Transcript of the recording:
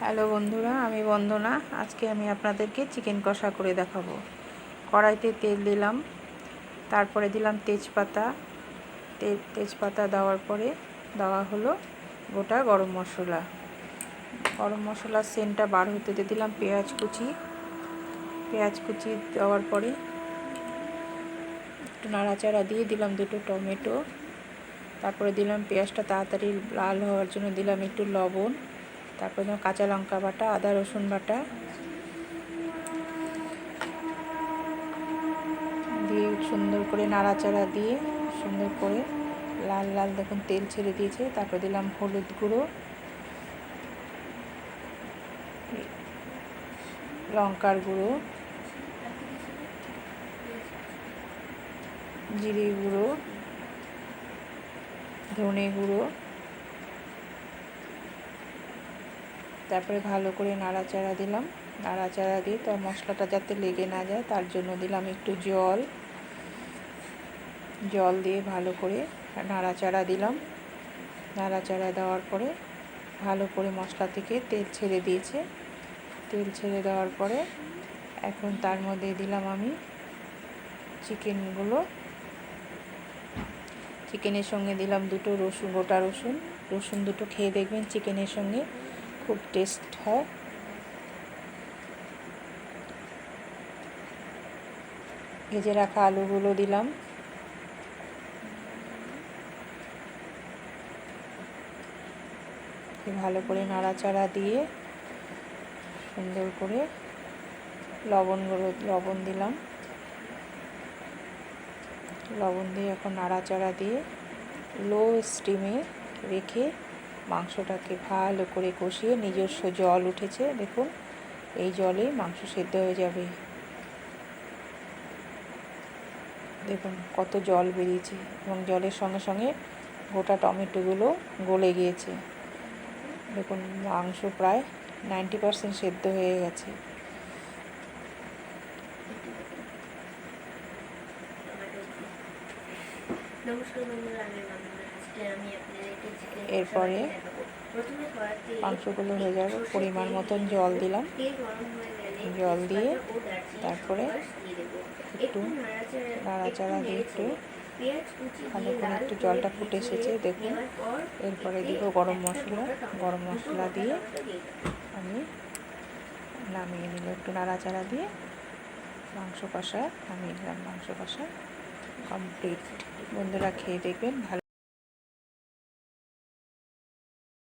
Hello বন্ধুরা, আমি বন্দনা। আজকে আমি আপনাদেরকে চিকেন কষা করে দেখাবো। কড়াইতে তেল দিলাম, তারপরে দিলাম তেজপাতা। তেজপাতা দেওয়ার পরে দেওয়া হলো গোটা গরম মশলা। গরম মশলার সেন্টটা বার হতে দিলাম পেঁয়াজ কুচি দেওয়ার পরে একটু নাড়াচাড়া দিয়ে দিলাম দুটো টমেটো। তারপরে দিলাম পেঁয়াজটা তাড়াতাড়ি লাল হওয়ার জন্য দিলাম একটু লবণ। তারপরে দিলাম কাঁচা লঙ্কা বাটা, আদা রসুন বাটা দিয়ে সুন্দর করে নাড়াচাড়া দিয়ে সুন্দর করে লাল লাল দেখুন তেল ছেড়ে দিয়েছে। তারপর দিলাম হলুদ গুঁড়ো, লঙ্কার গুঁড়ো, জিরে গুঁড়ো, ধনে গুঁড়ো। তারপরে ভালো করে নাড়াচাড়া দিলাম। নাড়াচাড়া দিয়ে তার মশলাটা যাতে লেগে না যায় তার জন্য দিলাম একটু জল দিয়ে ভালো করে নাড়াচাড়া দিলাম। নাড়াচাড়া দেওয়ার পরে ভালো করে মশলা থেকে তেল ছেড়ে দিয়েছে। তেল ছেড়ে দেওয়ার পরে এখন তার মধ্যে দিলাম আমি চিকেনের সঙ্গে দিলাম দুটো গোটা রসুন দুটো খেয়ে দেখবেন, চিকেনের সঙ্গে খুব টেস্ট হয়। ভেজে রাখা আলুগুলো দিলাম। ভালো করে নাড়াচাড়া দিয়ে সুন্দর করে লবণ দিলাম। লবণ দিয়ে এখন নাড়াচাড়া দিয়ে লো স্টিমে রেখে মাংসটাকে ভালো করে কষিয়ে নিজস্ব জল উঠেছে দেখুন, এই জলে মাংস সেদ্ধ হয়ে যাবে। দেখুন কত জল বেরিয়েছে এবং জলের সঙ্গে সঙ্গে গোটা টমেটোগুলো গলে গিয়েছে। দেখুন মাংস প্রায় 90% সেদ্ধ হয়ে গেছে। এরপরে মাংসগুলো হয়ে যাবে, পরিমাণ মতন জল দিলাম। জল দিয়ে তারপরে একটু নাড়াচাড়া দিয়ে একটু ভালো করে একটু জলটা ফুটে এসেছে দেখুন। এরপরে দিব গরম মশলা দিয়ে আমি নামিয়ে নিল। একটু নাড়াচাড়া দিয়ে মাংস কষা নামিয়ে নিলাম। মাংস কষা কমপ্লিট। বন্ধুরা খেয়ে দেখবেন ভালো।